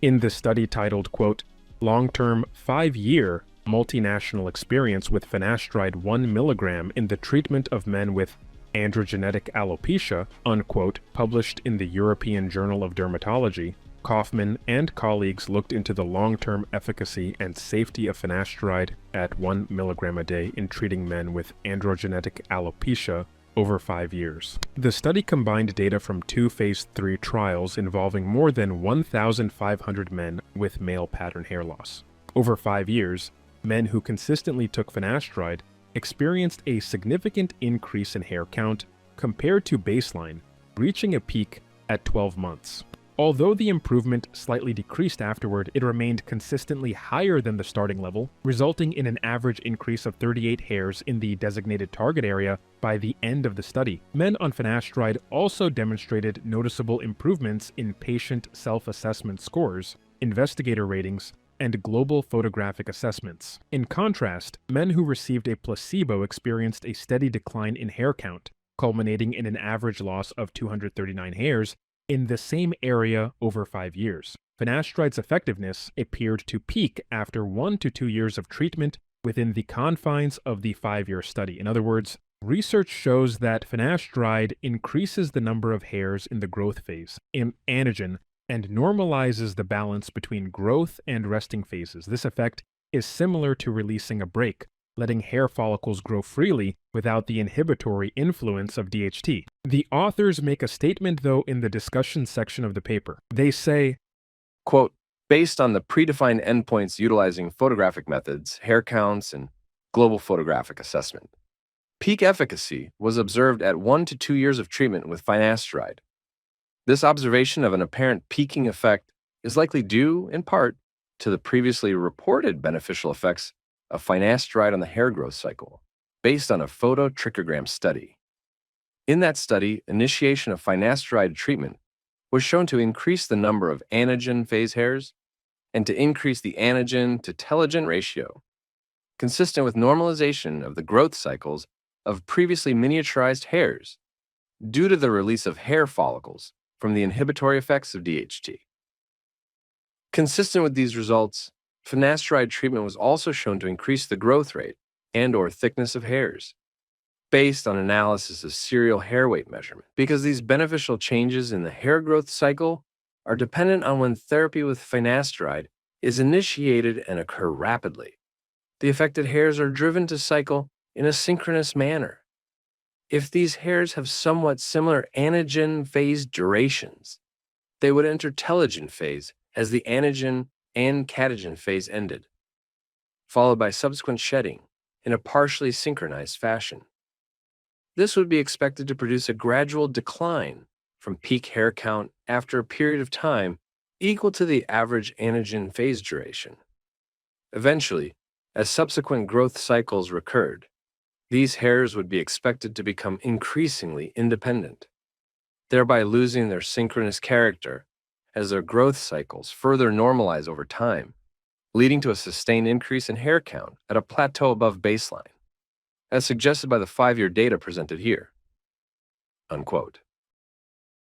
In the study titled, quote, "Long-term 5-year multinational experience with finasteride 1 milligram in the treatment of men with androgenetic alopecia," unquote, published in the European Journal of Dermatology, Kaufman and colleagues looked into the long-term efficacy and safety of finasteride at 1 milligram a day in treating men with androgenetic alopecia over 5 years. The study combined data from 2 phase 3 trials involving more than 1,500 men with male pattern hair loss. Over 5 years, men who consistently took finasteride experienced a significant increase in hair count compared to baseline, reaching a peak at 12 months. Although the improvement slightly decreased afterward, it remained consistently higher than the starting level, resulting in an average increase of 38 hairs in the designated target area by the end of the study. Men on finasteride also demonstrated noticeable improvements in patient self-assessment scores, investigator ratings, and global photographic assessments. In contrast, men who received a placebo experienced a steady decline in hair count, culminating in an average loss of 239 hairs in the same area over 5 years. Finasteride's effectiveness appeared to peak after 1 to 2 years of treatment within the confines of the 5-year study. In other words, research shows that finasteride increases the number of hairs in the growth phase, in anagen, and normalizes the balance between growth and resting phases. This effect is similar to releasing a brake, letting hair follicles grow freely without the inhibitory influence of DHT. The authors make a statement, though, in the discussion section of the paper. They say, quote, "Based on the predefined endpoints utilizing photographic methods, hair counts, and global photographic assessment, peak efficacy was observed at 1 to 2 years of treatment with finasteride. This observation of an apparent peaking effect is likely due, in part, to the previously reported beneficial effects of finasteride on the hair growth cycle, based on a phototrichogram study. In that study, initiation of finasteride treatment was shown to increase the number of anagen phase hairs and to increase the anagen to telogen ratio, consistent with normalization of the growth cycles of previously miniaturized hairs due to the release of hair follicles from the inhibitory effects of DHT. Consistent with these results, finasteride treatment was also shown to increase the growth rate and/or thickness of hairs, based on analysis of serial hair weight measurement, because these beneficial changes in the hair growth cycle are dependent on when therapy with finasteride is initiated and occur rapidly. The affected hairs are driven to cycle in a synchronous manner. If these hairs have somewhat similar anagen phase durations, they would enter telogen phase as the anagen and catagen phase ended, followed by subsequent shedding in a partially synchronized fashion. This would be expected to produce a gradual decline from peak hair count after a period of time equal to the average anagen phase duration. Eventually, as subsequent growth cycles recurred, these hairs would be expected to become increasingly independent, thereby losing their synchronous character as their growth cycles further normalize over time, leading to a sustained increase in hair count at a plateau above baseline, as suggested by the 5-year data presented here." Unquote.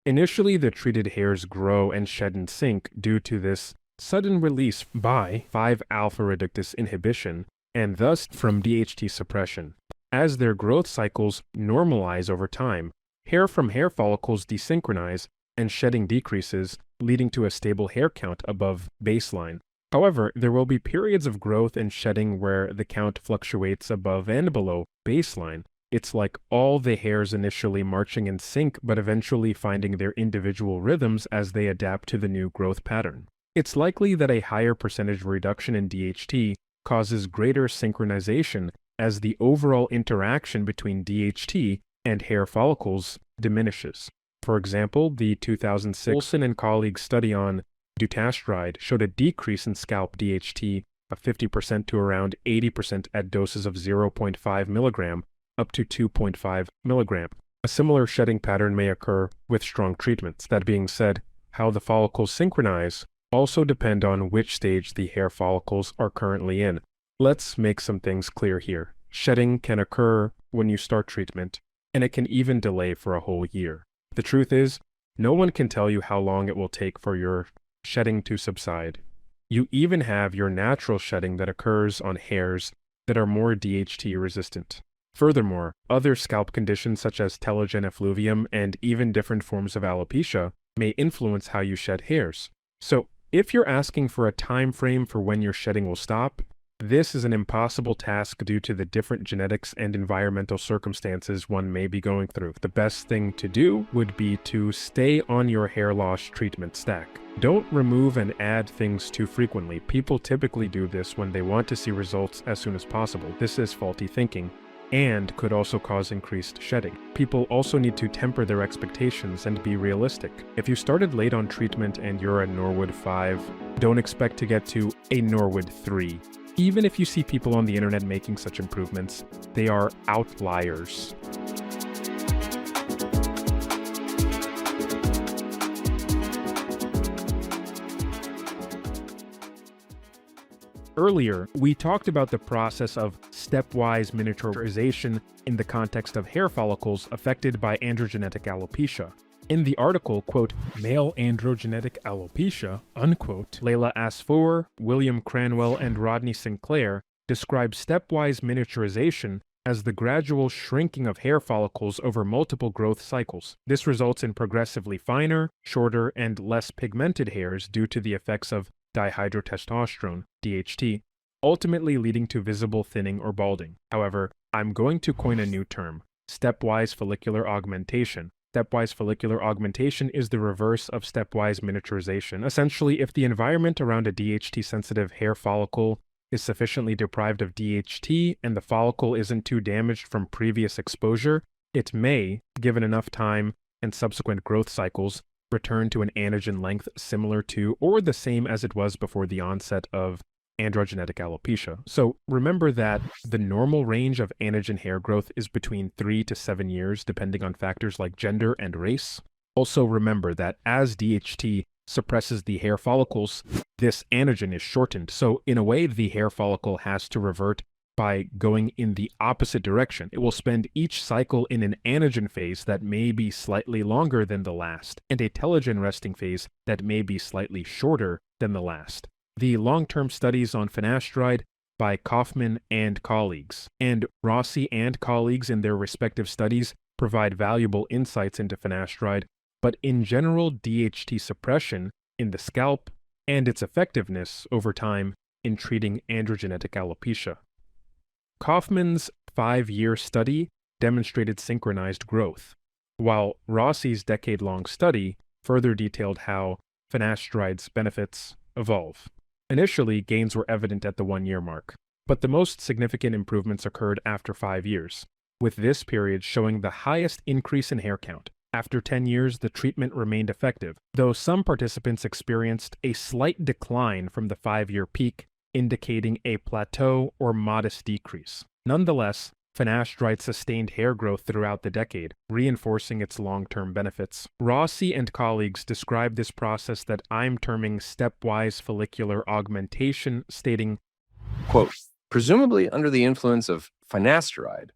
initially the treated hairs grow and shed in sync due to this sudden release by 5-alpha reductase inhibition and thus from DHT suppression. As their growth cycles normalize over time, hair from hair follicles desynchronize and shedding decreases, leading to a stable hair count above baseline. However, there will be periods of growth and shedding where the count fluctuates above and below baseline. It's like all the hairs initially marching in sync but eventually finding their individual rhythms as they adapt to the new growth pattern. It's likely that a higher percentage reduction in DHT causes greater synchronization as the overall interaction between DHT and hair follicles diminishes. For example, the 2006 Olson and colleagues study on dutasteride showed a decrease in scalp DHT of 50% to around 80% at doses of 0.5 milligram up to 2.5 milligram. A similar shedding pattern may occur with strong treatments. That being said, how the follicles synchronize also depend on which stage the hair follicles are currently in. Let's make some things clear here. Shedding can occur when you start treatment, and it can even delay for a whole year. The truth is, no one can tell you how long it will take for your shedding to subside. You even have your natural shedding that occurs on hairs that are more DHT resistant. Furthermore, other scalp conditions such as telogen effluvium and even different forms of alopecia may influence how you shed hairs. So, if you're asking for a time frame for when your shedding will stop, this is an impossible task due to the different genetics and environmental circumstances one may be going through. The best thing to do would be to stay on your hair loss treatment stack. Don't remove and add things too frequently. People typically do this when they want to see results as soon as possible. This is faulty thinking and could also cause increased shedding. People also need to temper their expectations and be realistic. If you started late on treatment and you're a Norwood 5, don't expect to get to a Norwood 3. Even if you see people on the internet making such improvements, they are outliers. Earlier, we talked about the process of stepwise miniaturization in the context of hair follicles affected by androgenetic alopecia. In the article, quote, Male Androgenetic Alopecia, unquote, Layla Asfour, William Cranwell, and Rodney Sinclair describe stepwise miniaturization as the gradual shrinking of hair follicles over multiple growth cycles. This results in progressively finer, shorter, and less pigmented hairs due to the effects of dihydrotestosterone, DHT, ultimately leading to visible thinning or balding. However, I'm going to coin a new term, stepwise follicular augmentation. Stepwise follicular augmentation is the reverse of stepwise miniaturization. Essentially, if the environment around a DHT-sensitive hair follicle is sufficiently deprived of DHT and the follicle isn't too damaged from previous exposure, it may, given enough time and subsequent growth cycles, return to an anagen length similar to or the same as it was before the onset of androgenetic alopecia. So remember that the normal range of anagen hair growth is between 3 to 7 years, depending on factors like gender and race. Also remember that as DHT suppresses the hair follicles, this anagen is shortened. So in a way, the hair follicle has to revert by going in the opposite direction. It will spend each cycle in an anagen phase that may be slightly longer than the last, and a telogen resting phase that may be slightly shorter than the last. The long-term studies on finasteride by Kaufman and colleagues, and Rossi and colleagues in their respective studies provide valuable insights into finasteride, but in general, DHT suppression in the scalp and its effectiveness over time in treating androgenetic alopecia. Kaufman's 5-year study demonstrated synchronized growth, while Rossi's decade-long study further detailed how finasteride's benefits evolve. Initially, gains were evident at the 1-year mark, but the most significant improvements occurred after 5 years, with this period showing the highest increase in hair count. After 10 years, the treatment remained effective, though some participants experienced a slight decline from the 5-year peak, indicating a plateau or modest decrease. Nonetheless, finasteride sustained hair growth throughout the decade, reinforcing its long-term benefits. Rossi and colleagues describe this process that I'm terming stepwise follicular augmentation, stating, Quote, presumably under the influence of finasteride,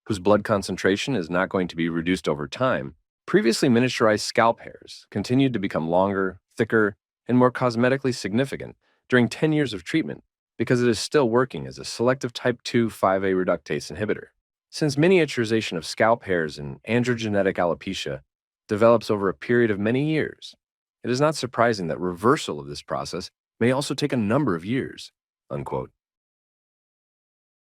whose blood concentration is not going to be reduced over time, previously miniaturized scalp hairs continued to become longer, thicker, and more cosmetically significant during 10 years of treatment because it is still working as a selective type 2 5A reductase inhibitor. Since miniaturization of scalp hairs in androgenetic alopecia develops over a period of many years, it is not surprising that reversal of this process may also take a number of years, unquote.